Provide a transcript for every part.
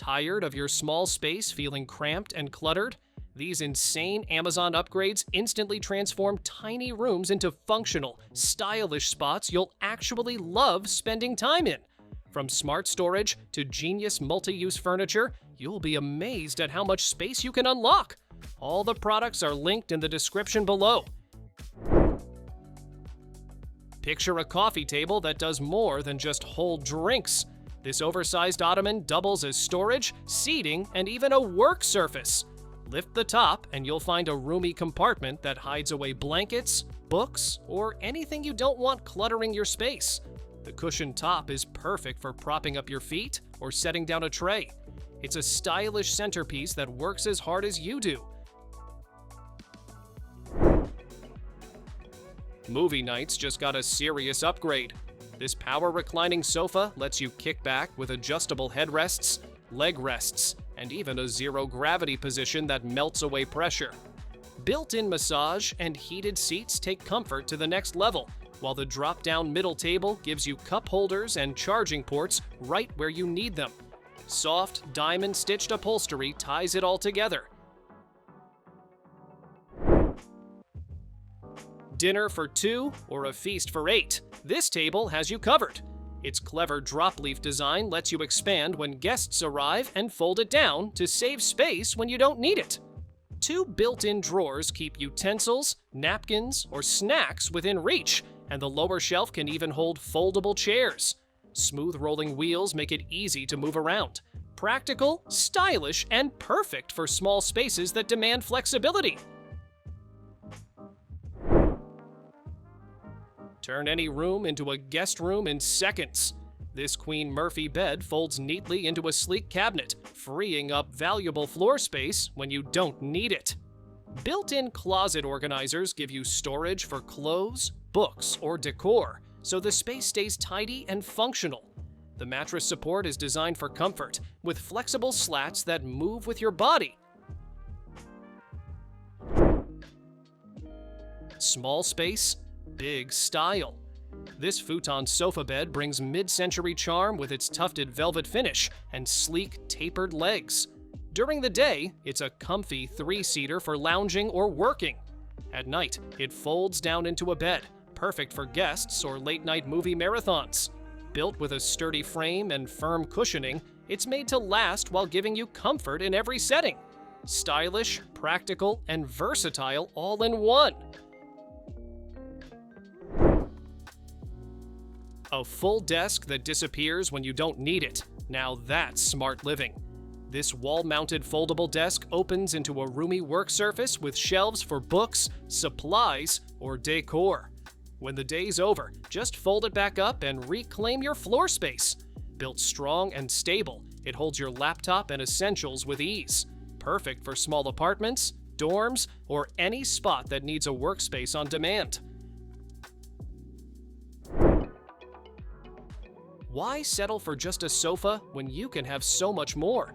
Tired of your small space feeling cramped and cluttered? These insane Amazon upgrades instantly transform tiny rooms into functional, stylish spots you'll actually love spending time in. From smart storage to genius multi-use furniture, you'll be amazed at how much space you can unlock. All the products are linked in the description below. Picture a coffee table that does more than just hold drinks. This oversized Ottoman doubles as storage, seating, and even a work surface. Lift the top and you'll find a roomy compartment that hides away blankets, books, or anything you don't want cluttering your space. The cushioned top is perfect for propping up your feet or setting down a tray. It's a stylish centerpiece that works as hard as you do. Movie nights just got a serious upgrade. This power reclining sofa lets you kick back with adjustable headrests, leg rests, and even a zero-gravity position that melts away pressure. Built-in massage and heated seats take comfort to the next level, while the drop-down middle table gives you cup holders and charging ports right where you need them. Soft, diamond-stitched upholstery ties it all together. Dinner for 2 or a feast for 8, this table has you covered. Its clever drop-leaf design lets you expand when guests arrive and fold it down to save space when you don't need it. 2 built-in drawers keep utensils, napkins, or snacks within reach, and the lower shelf can even hold foldable chairs. Smooth rolling wheels make it easy to move around. Practical, stylish, and perfect for small spaces that demand flexibility. Turn any room into a guest room in seconds. This Queen Murphy bed folds neatly into a sleek cabinet, freeing up valuable floor space when you don't need it. Built-in closet organizers give you storage for clothes, books, or decor, so the space stays tidy and functional. The mattress support is designed for comfort, with flexible slats that move with your body. Small space, big style. This Futon Sofa bed brings mid-century charm with its tufted velvet finish and sleek, tapered legs. During the day, it's a comfy 3-seater for lounging or working. At night, it folds down into a bed, perfect for guests or late-night movie marathons. Built with a sturdy frame and firm cushioning, it's made to last while giving you comfort in every setting. Stylish, practical, and versatile all in one. A full desk that disappears when you don't need it. Now that's smart living. This wall-mounted foldable desk opens into a roomy work surface with shelves for books, supplies, or decor. When the day's over, just fold it back up and reclaim your floor space. Built strong and stable, it holds your laptop and essentials with ease. Perfect for small apartments, dorms, or any spot that needs a workspace on demand. Why settle for just a sofa when you can have so much more?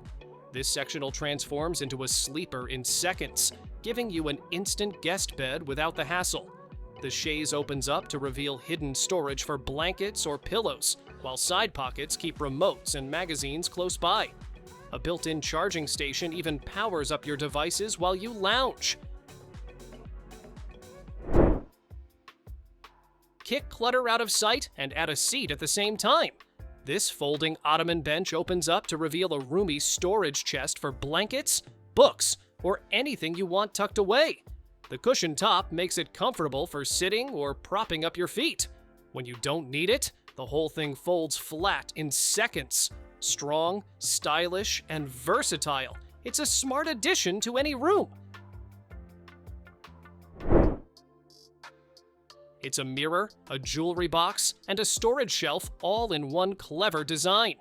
This sectional transforms into a sleeper in seconds, giving you an instant guest bed without the hassle. The chaise opens up to reveal hidden storage for blankets or pillows, while side pockets keep remotes and magazines close by. A built-in charging station even powers up your devices while you lounge. Kick clutter out of sight and add a seat at the same time. This folding Ottoman bench opens up to reveal a roomy storage chest for blankets, books, or anything you want tucked away. The cushioned top makes it comfortable for sitting or propping up your feet. When you don't need it, the whole thing folds flat in seconds. Strong, stylish, and versatile, it's a smart addition to any room. It's a mirror, a jewelry box, and a storage shelf all in one clever design.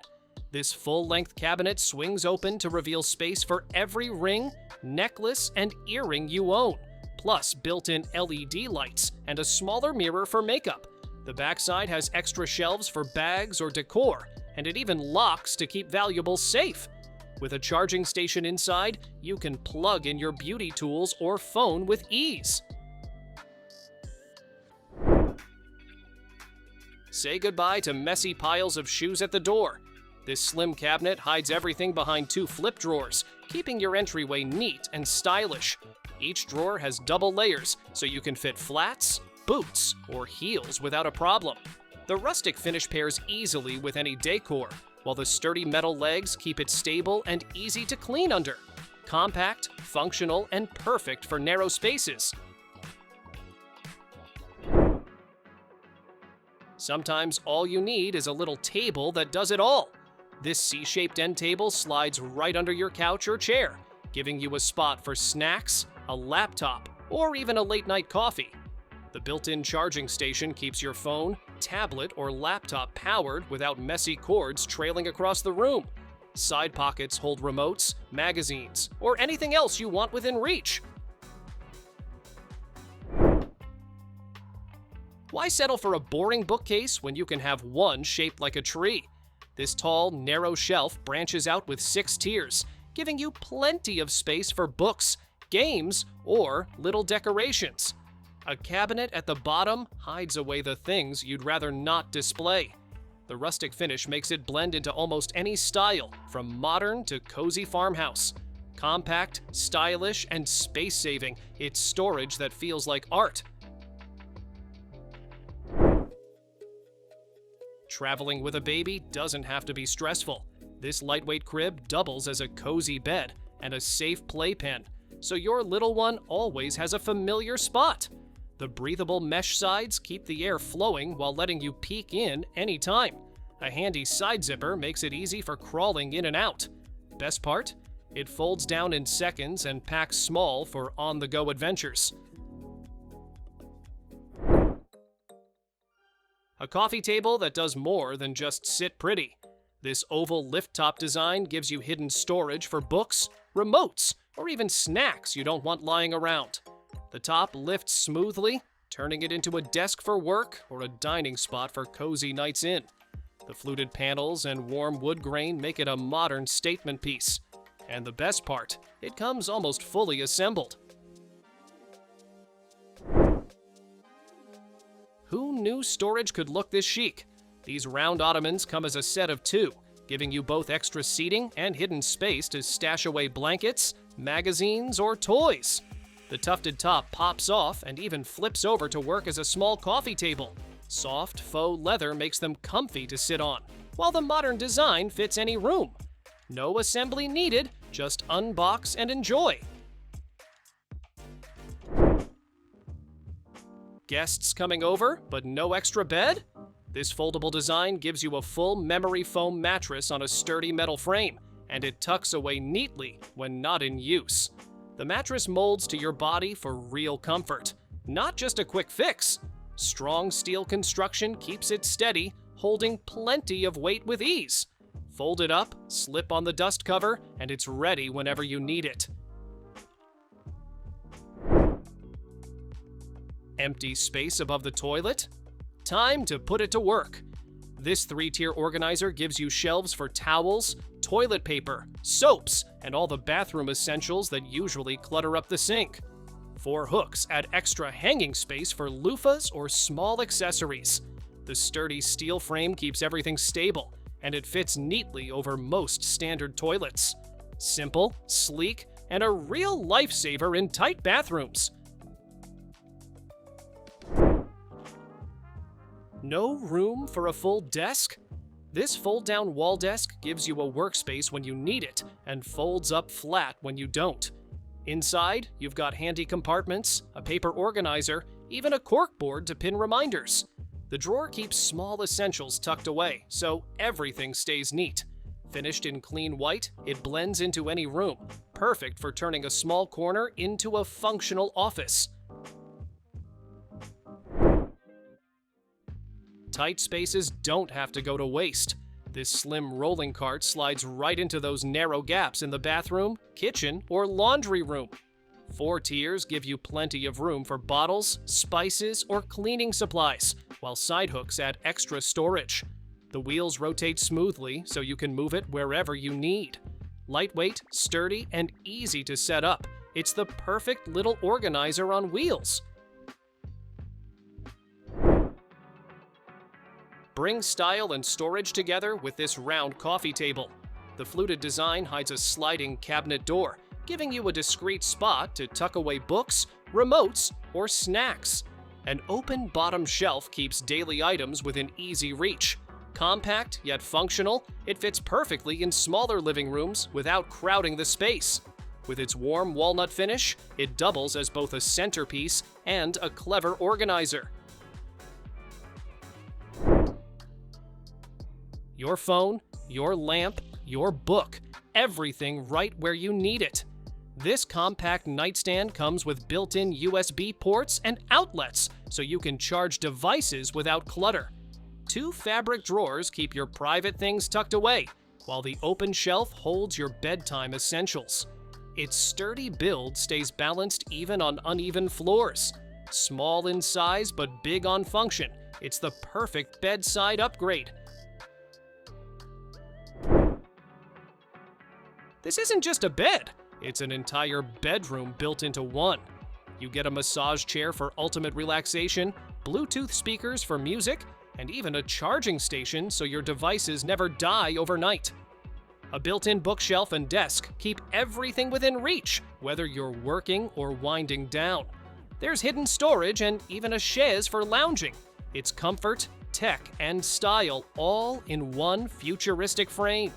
This full-length cabinet swings open to reveal space for every ring, necklace, and earring you own, plus built-in LED lights and a smaller mirror for makeup. The backside has extra shelves for bags or decor, and it even locks to keep valuables safe. With a charging station inside, you can plug in your beauty tools or phone with ease. Say goodbye to messy piles of shoes at the door. This slim cabinet hides everything behind 2 flip drawers, keeping your entryway neat and stylish. Each drawer has double layers, so you can fit flats, boots, or heels without a problem. The rustic finish pairs easily with any decor, while the sturdy metal legs keep it stable and easy to clean under. Compact, functional, and perfect for narrow spaces. Sometimes all you need is a little table that does it all. This C-shaped end table slides right under your couch or chair, giving you a spot for snacks, a laptop, or even a late-night coffee. The built-in charging station keeps your phone, tablet, or laptop powered without messy cords trailing across the room. Side pockets hold remotes, magazines, or anything else you want within reach. Why settle for a boring bookcase when you can have one shaped like a tree? This tall, narrow shelf branches out with 6 tiers, giving you plenty of space for books, games, or little decorations. A cabinet at the bottom hides away the things you'd rather not display. The rustic finish makes it blend into almost any style, from modern to cozy farmhouse. Compact, stylish, and space-saving, it's storage that feels like art. Traveling with a baby doesn't have to be stressful. This lightweight crib doubles as a cozy bed and a safe playpen, so your little one always has a familiar spot. The breathable mesh sides keep the air flowing while letting you peek in anytime. A handy side zipper makes it easy for crawling in and out. Best part? It folds down in seconds and packs small for on-the-go adventures. A coffee table that does more than just sit pretty. This oval lift-top design gives you hidden storage for books, remotes, or even snacks you don't want lying around. The top lifts smoothly, turning it into a desk for work or a dining spot for cozy nights in. The fluted panels and warm wood grain make it a modern statement piece. And the best part, it comes almost fully assembled. Who knew storage could look this chic? These round Ottomans come as a set of 2, giving you both extra seating and hidden space to stash away blankets, magazines, or toys. The tufted top pops off and even flips over to work as a small coffee table. Soft faux leather makes them comfy to sit on, while the modern design fits any room. No assembly needed, just unbox and enjoy. Guests coming over, but no extra bed? This foldable design gives you a full memory foam mattress on a sturdy metal frame, and it tucks away neatly when not in use. The mattress molds to your body for real comfort, not just a quick fix. Strong steel construction keeps it steady, holding plenty of weight with ease. Fold it up, slip on the dust cover, and it's ready whenever you need it. Empty space above the toilet? Time to put it to work. This 3-tier organizer gives you shelves for towels, toilet paper, soaps, and all the bathroom essentials that usually clutter up the sink. 4 hooks add extra hanging space for loofahs or small accessories. The sturdy steel frame keeps everything stable, and it fits neatly over most standard toilets. Simple, sleek, and a real lifesaver in tight bathrooms. No room for a full desk? This fold-down wall desk gives you a workspace when you need it and folds up flat when you don't. Inside, you've got handy compartments, a paper organizer, even a corkboard to pin reminders. The drawer keeps small essentials tucked away, so everything stays neat. Finished in clean white, it blends into any room, perfect for turning a small corner into a functional office. Tight spaces don't have to go to waste. This slim rolling cart slides right into those narrow gaps in the bathroom, kitchen, or laundry room. 4 tiers give you plenty of room for bottles, spices, or cleaning supplies, while side hooks add extra storage. The wheels rotate smoothly so you can move it wherever you need. Lightweight, sturdy, and easy to set up, it's the perfect little organizer on wheels. Bring style and storage together with this round coffee table. The fluted design hides a sliding cabinet door, giving you a discreet spot to tuck away books, remotes, or snacks. An open bottom shelf keeps daily items within easy reach. Compact yet functional, it fits perfectly in smaller living rooms without crowding the space. With its warm walnut finish, it doubles as both a centerpiece and a clever organizer. Your phone, your lamp, your book, everything right where you need it. This compact nightstand comes with built-in USB ports and outlets, so you can charge devices without clutter. 2 fabric drawers keep your private things tucked away, while the open shelf holds your bedtime essentials. Its sturdy build stays balanced even on uneven floors. Small in size but big on function, it's the perfect bedside upgrade. This isn't just a bed, it's an entire bedroom built into one. You get a massage chair for ultimate relaxation, Bluetooth speakers for music, and even a charging station so your devices never die overnight. A built-in bookshelf and desk keep everything within reach, whether you're working or winding down. There's hidden storage and even a chaise for lounging. It's comfort, tech, and style all in one futuristic frame.